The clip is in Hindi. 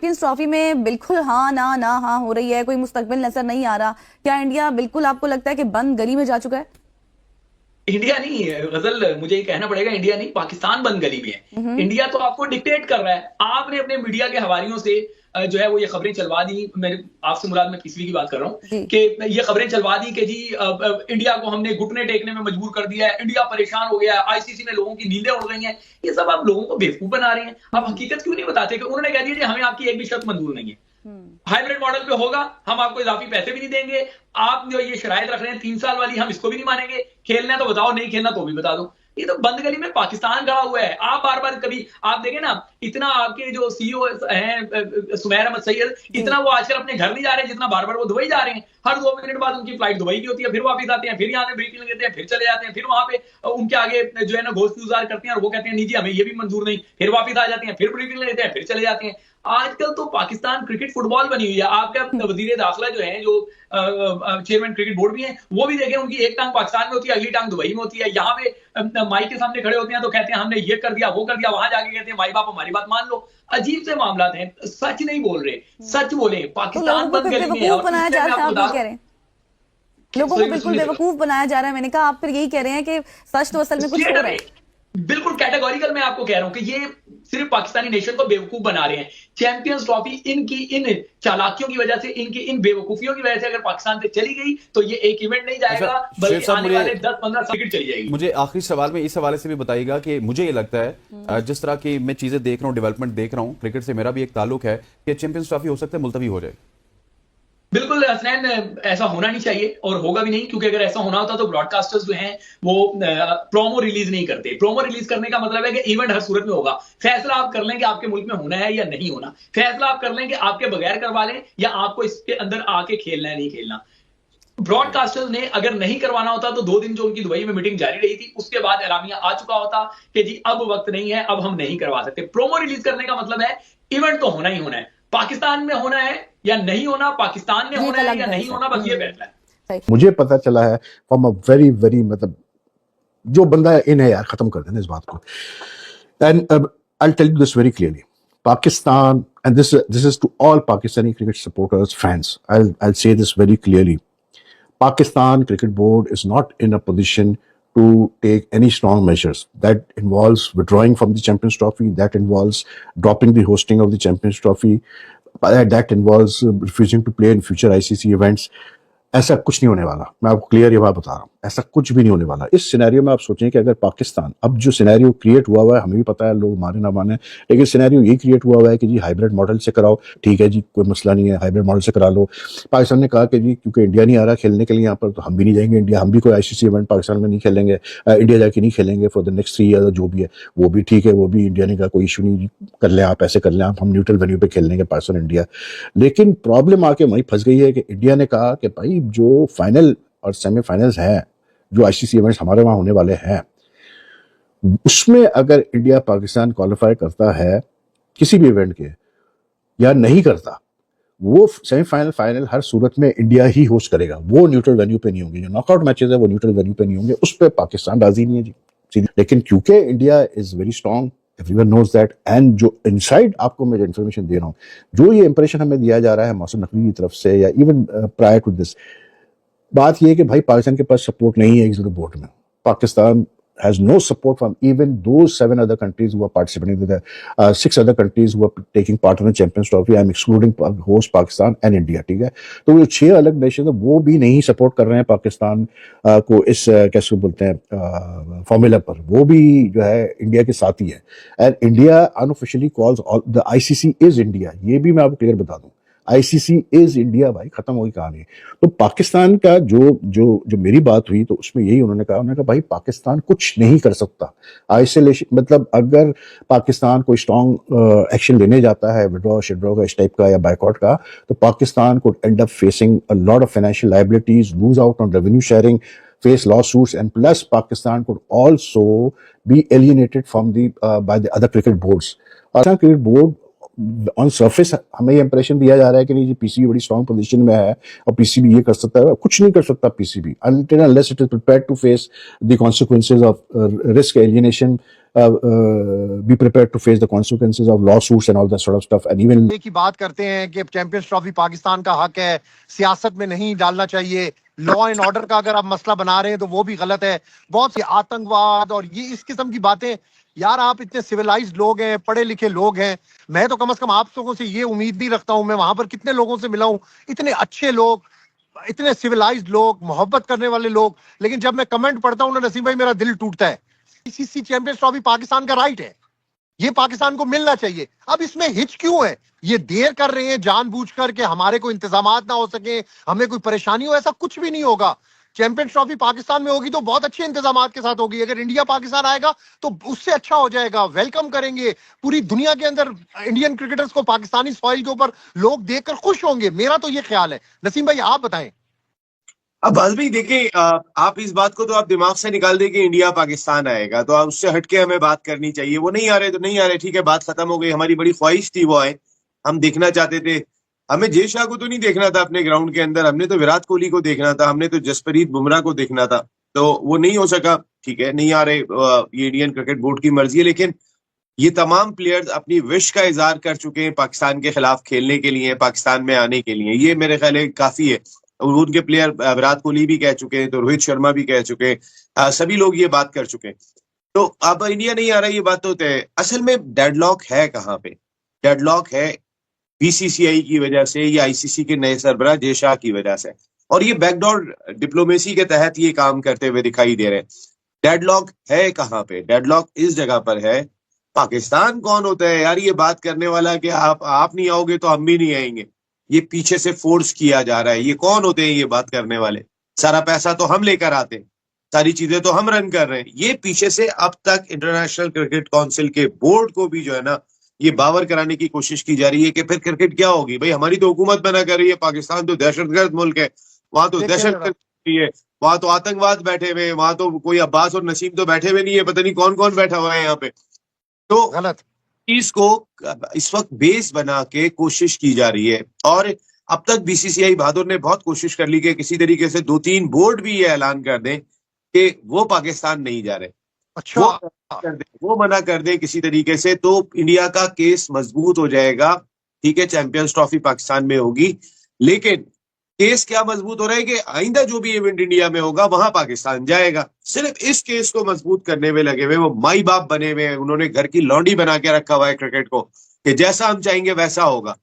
चैंपियंस ट्रॉफी में बिल्कुल हाँ ना ना हाँ हो रही है, कोई मुस्तकबिल नजर नहीं आ रहा। क्या इंडिया बिल्कुल आपको लगता है कि बंद गली में जा चुका है? इंडिया नहीं है गजल, मुझे ये कहना पड़ेगा, इंडिया नहीं, पाकिस्तान बंद गली में है। इंडिया तो आपको डिक्टेट कर रहा है। आपने अपने मीडिया के हवालियों से जो है वो ये खबरें चलवा दी। मेरे आपसे मुराद मैं पिछली की बात कर रहा हूँ जी। कि ये खबरें चलवा दी कि जी इंडिया को हमने घुटने टेकने में मजबूर कर दिया है, इंडिया परेशान हो गया है, आईसीसी में लोगों की नींदें उड़ गई हैं। ये सब आप लोगों को बेवकूफ बना रहे हैं। आप हकीकत क्यों नहीं बताते कि उन्होंने कह दिया हमें आपकी एक भी शर्त मंजूर नहीं है, हाइब्रिड मॉडल पे होगा, हम आपको इजाफी पैसे भी नहीं देंगे, आप जो ये शरायत रख रहे हैं 3 साल वाली, हम इसको भी नहीं मानेंगे, खेलना है तो बताओ, नहीं खेलना तो भी बता दो। ये तो बंद गली में पाकिस्तान खड़ा हुआ है। आप बार बार कभी आप देखें ना, इतना आपके जो सीईओ हैं सुमैर अहमद सैयद, इतना वो आजकल अपने घर नहीं जा रहे जितना बार बार वो दुबई जा रहे हैं। हर 2 मिनट बाद उनकी फ्लाइट दुबई की होती है, फिर वापिस आते हैं, फिर यहाँ पे ब्रीफिंग लेते हैं, फिर चले जाते हैं, फिर वहां पे उनके आगे जो है ना घोष गुजार करते हैं और वो कहते हैं नहीं जी हमें ये भी मंजूर नहीं, फिर वापिस आ जाते हैं, फिर ब्रीफिंग लेते हैं, फिर चले जाते हैं। आजकल तो पाकिस्तान क्रिकेट फुटबॉल बनी हुई है। आपका वजीर दाखिला जो है, जो चेयरमैन क्रिकेट बोर्ड भी हैं, वो भी देखें, उनकी एक टांग पाकिस्तान में होती है, अगली टांग दुबई में होती है। यहाँ पे माइक के सामने खड़े होते हैं तो कहते हैं हमने ये कर दिया, वो कर दिया, वहां जाके कहते हैं माई बाप हमारी बात मान लो। अजीब से मामला हैं, सच नहीं बोल रहे, सच बोले। तो पाकिस्तान लोगों को बंद फिर गली में है बेवकूफ और बनाया इस जा टाइम रहा है, आपको आप ये बता कह रहे हैं? लोगों को बिल्कुल बेवकूफ बनाया जा रहा है। मैंने कहा आप फिर यही कह रहे हैं कि सच तो असल में कुछ और है। बिल्कुल कैटेगोरिकल मैं आपको कह रहा हूं कि ये सिर्फ पाकिस्तानी नेशन को बेवकूफ बना रहे हैं। चैंपियंस ट्रॉफी इनकी इन चालाकियों की वजह से, इनकी इन बेवकूफियों की वजह से अगर पाकिस्तान से चली गई तो ये एक इवेंट नहीं जाएगा, बल्कि आने वाले 10-15 क्रिकेट चली जाएगी। मुझे आखिरी सवाल में इस हवाले से भी बताइएगा कि मुझे ये लगता है जिस तरह की मैं चीजें देख रहा हूँ, डेवलपमेंट देख रहा हूँ, क्रिकेट से मेरा भी एक ताल्लुक है कि चैंपियंस ट्रॉफी हो सकता है मुलतवी हो जाए। बिल्कुल हसनैन, ऐसा होना नहीं चाहिए और होगा भी नहीं, क्योंकि अगर ऐसा होना होता तो ब्रॉडकास्टर्स जो हैं वो प्रोमो रिलीज नहीं करते। प्रोमो रिलीज करने का मतलब है कि इवेंट हर सूरत में होगा। फैसला आप कर लें कि आपके मुल्क में होना है या नहीं होना, फैसला आप कर लें कि आपके बगैर करवा लें या आपको इसके अंदर आके खेलना है नहीं खेलना। ब्रॉडकास्टर्स ने अगर नहीं करवाना होता तो 2 दिन जो उनकी दुबई में मीटिंग जारी रही थी, उसके बाद एलामिया आ चुका होता कि जी अब वक्त नहीं है, अब हम नहीं करवा सकते। प्रोमो रिलीज करने का मतलब है इवेंट तो होना ही होना है। पाकिस्तान में होना है या नहीं होना, पाकिस्तान में होना है या नहीं होना, बस ये फैसला है। मुझे पता चला है फ्रॉम अ वेरी वेरी, मतलब जो बंदा इन है यार, खत्म कर देना इस बात को। And I tell you this very clearly, Pakistan, and this is to all Pakistani cricket supporters, fans, I'll say this very clearly. Pakistan Cricket Board is not in a position to take any strong measures. That involves withdrawing from the Champions Trophy, that involves dropping the hosting of the Champions Trophy, that involves refusing to play in future ICC events. ऐसा कुछ नहीं होने वाला। मैं आपको क्लियर ये बात बता रहा हूँ, ऐसा कुछ भी नहीं होने वाला। इस सिनेरियो में आप सोचें कि अगर पाकिस्तान, अब जो सिनेरियो क्रिएट हुआ है, हमें भी पता है, लोग माने ना माने, लेकिन सिनेरियो ये क्रिएट हुआ है कि जी हाइब्रिड मॉडल से कराओ, ठीक है जी, कोई मसला नहीं है, हाइब्रिड मॉडल से करा लो। पाकिस्तान ने कहा कि जी क्योंकि इंडिया नहीं आ रहा खेलने के लिए यहाँ पर, तो हम भी नहीं जाएंगे इंडिया, हम भी कोई ICC इवेंट पाकिस्तान में नहीं खेलेंगे, इंडिया जाके नहीं खेलेंगे फॉर द नेक्स्ट 3 ईयर, जो भी है वो भी ठीक है, वो भी इंडिया ने कहा कोई इशू नहीं, कर लें आप, ऐसे कर लें आप, हम न्यूट्रल वेन्यू पे खेल लेंगे पाकिस्तान इंडिया। लेकिन प्रॉब्लम आके वहीं फंस गई है कि इंडिया ने कहा कि भाई जो फाइनल और सेमीफाइनल्स हैं, जो ICC इवेंट्स हमारे वहां होने वाले हैं, उसमें अगर इंडिया पाकिस्तान क्वालिफाई करता है किसी भी इवेंट के या नहीं करता, वो सेमीफाइनल फाइनल हर सूरत में इंडिया ही होस्ट करेगा। वो न्यूट्रल वेन्यू पे नहीं होंगे, जो नॉकआउट मैचेस है वो न्यूट्रल वेन्यू पे नहीं होंगे, उस पर पाकिस्तान राजी नहीं है जी। लेकिन क्योंकि India is very strong, everyone knows that, and जो इनसाइड आपको मैं जो इन्फॉर्मेशन दे रहा हूँ, जो ये इंप्रेशन हमें दिया जा रहा है मौसम नकवी की तरफ से या इवन प्रायर टू दिस, बात यह है कि भाई पाकिस्तान के पास सपोर्ट नहीं है एग्जीक्यूटिव बोर्ड में। Pakistan has no support from even those 7 other countries who are participating with the 6 other countries who are taking part in the Champions Trophy. I'm excluding host Pakistan and India, ठीक है। तो वो 6 अलग नेशन है, वो भी नहीं सपोर्ट कर रहे हैं पाकिस्तान को इस कैसे बोलते हैं फॉर्मूला पर, वो भी जो है इंडिया के साथ ही है। And India unofficially calls the ICC is India, ये भी मैं आपको क्लियर बता दूं, ICC इज इंडिया, भाई खत्म होगी कहानी। तो पाकिस्तान का जो मेरी बात हुई तो उसमें यही उन्होंने कहा भाई पाकिस्तान कुछ नहीं कर सकता। आइसोलेशन मतलब अगर पाकिस्तान कोई स्ट्रॉन्ग एक्शन लेने जाता है, विड्रॉ शिड्रॉ का, इस टाइप का या बायकॉट का, तो Pakistan could and up facing a lot of financial liabilities, lose out on revenue sharing, face lawsuits, and plus Pakistan could also be alienated from the by the other cricket boards. Pakistan cricket board on surface हमें ये इंप्रेशन दिया जा रहा है कि नहीं जी पीसीबी बड़ी स्ट्रांग पोजीशन में है और पीसीबी ये कर सकता है, कुछ नहीं कर सकता PCB until and unless it is prepared to face the consequences of risk alienation, be prepared to face the consequences of lawsuits and all that sort of stuff, and even एक ही बात करते हैं कि चैंपियंस ट्रॉफी पाकिस्तान का हक है, सियासत में नहीं डालना चाहिए, लॉ एंड ऑर्डर का अगर आप मसला बना रहे हैं तो वो भी गलत है, बहुत सी आतंकवाद और ये इस किस्म की बातें। यार आप इतने सिविलाइज्ड लोग हैं, पढ़े लिखे लोग हैं, मैं तो कम से कम आप लोगों से ये उम्मीद नहीं रखता हूं। मैं वहां पर कितने लोगों से मिला हूं, इतने अच्छे लोग, इतने सिविलाइज्ड लोग, मोहब्बत करने वाले लोग, लेकिन जब मैं कमेंट पढ़ता हूं ना नसीम भाई, मेरा दिल टूटता है। आईसीसी चैंपियंस ट्रॉफी पाकिस्तान का राइट है, ये पाकिस्तान को मिलना चाहिए। अब इसमें हिच क्यों है? ये देर कर रहे हैं जानबूझकर के हमारे को इंतजामात ना हो सके, हमें कोई परेशानी हो, ऐसा कुछ भी नहीं होगा। चैंपियंस ट्रॉफी पाकिस्तान में होगी तो बहुत अच्छे इंतजामात के साथ होगी। अगर इंडिया पाकिस्तान आएगा तो उससे अच्छा हो जाएगा, वेलकम करेंगे पूरी दुनिया के अंदर इंडियन क्रिकेटर्स को। पाकिस्तानी सॉइल के ऊपर लोग देखकर खुश होंगे, मेरा तो ये ख्याल है। नसीम भाई आप बताएं। अब बात भाई देखें, आप इस बात को तो आप दिमाग से निकाल दें कि इंडिया पाकिस्तान आएगा, तो आप उससे हटके हमें बात करनी चाहिए। वो नहीं आ रहे तो नहीं आ रहे, ठीक है, बात खत्म हो गई। हमारी बड़ी ख्वाहिश थी वो आए, हम देखना चाहते थे। हमें जय शाह को तो नहीं देखना था अपने ग्राउंड के अंदर, हमने तो विराट कोहली को देखना था, हमने तो जसप्रीत बुमराह को देखना था, तो वो नहीं हो सका। ठीक है, नहीं आ रहे, ये इंडियन क्रिकेट बोर्ड की मर्जी है। लेकिन ये तमाम प्लेयर्स अपनी विश का इजहार कर चुके हैं पाकिस्तान के खिलाफ खेलने के लिए, पाकिस्तान में आने के लिए। ये मेरे ख्याल है काफी है। और उनके प्लेयर विराट कोहली भी कह चुके हैं, तो रोहित शर्मा भी कह चुके हैं, सभी लोग ये बात कर चुके हैं। तो अब इंडिया नहीं आ रहा, ये बात तो तय है। असल में डेडलॉक है कहाँ पे? डेडलॉक है बीसीसीआई की वजह से या आईसीसी के नए सरबराह जय शाह की वजह से, और ये बैकडोर डिप्लोमेसी के तहत ये काम करते हुए दिखाई दे रहे हैं। डेडलॉक है कहाँ पे? डेडलॉक इस जगह पर है, पाकिस्तान कौन होता है यार ये बात करने वाला कि आप नहीं आओगे तो हम भी नहीं आएंगे? ये पीछे से फोर्स किया जा रहा है। ये कौन होते हैं ये बात करने वाले? सारा पैसा तो हम लेकर आते हैं, सारी चीजें तो हम रन कर रहे हैं। ये पीछे से अब तक इंटरनेशनल क्रिकेट काउंसिल के बोर्ड को भी जो है ना, ये बावर कराने की कोशिश की जा रही है कि फिर क्रिकेट क्या होगी भाई, हमारी तो हुकूमत बना कर रही है, पाकिस्तान तो दहशतगर्द मुल्क है, वहां तो दहशतगर्द है, वहां तो आतंकवाद बैठे हुए हैं, वहां तो कोई अब्बास और नसीम तो बैठे हुए नहीं है, पता नहीं कौन कौन बैठा हुआ है यहाँ पे। तो गलत इसको इस वक्त बेस बना के कोशिश की जा रही है। और अब तक बीसीसीआई बहादुर ने बहुत कोशिश कर ली कि किसी तरीके से 2-3 बोर्ड भी ये ऐलान कर दें कि वो पाकिस्तान नहीं जा रहे, अच्छा वो मना कर दे किसी तरीके से, तो इंडिया का केस मजबूत हो जाएगा। ठीक है, चैंपियंस ट्रॉफी पाकिस्तान में होगी, लेकिन केस क्या मजबूत हो रहा है कि आइंदा जो भी इवेंट इंडिया में होगा वहां पाकिस्तान जाएगा। सिर्फ इस केस को मजबूत करने में लगे हुए, वो माई बाप बने हुए हैं, उन्होंने घर की लौंडी बना के रखा हुआ है क्रिकेट को कि जैसा हम चाहेंगे वैसा होगा।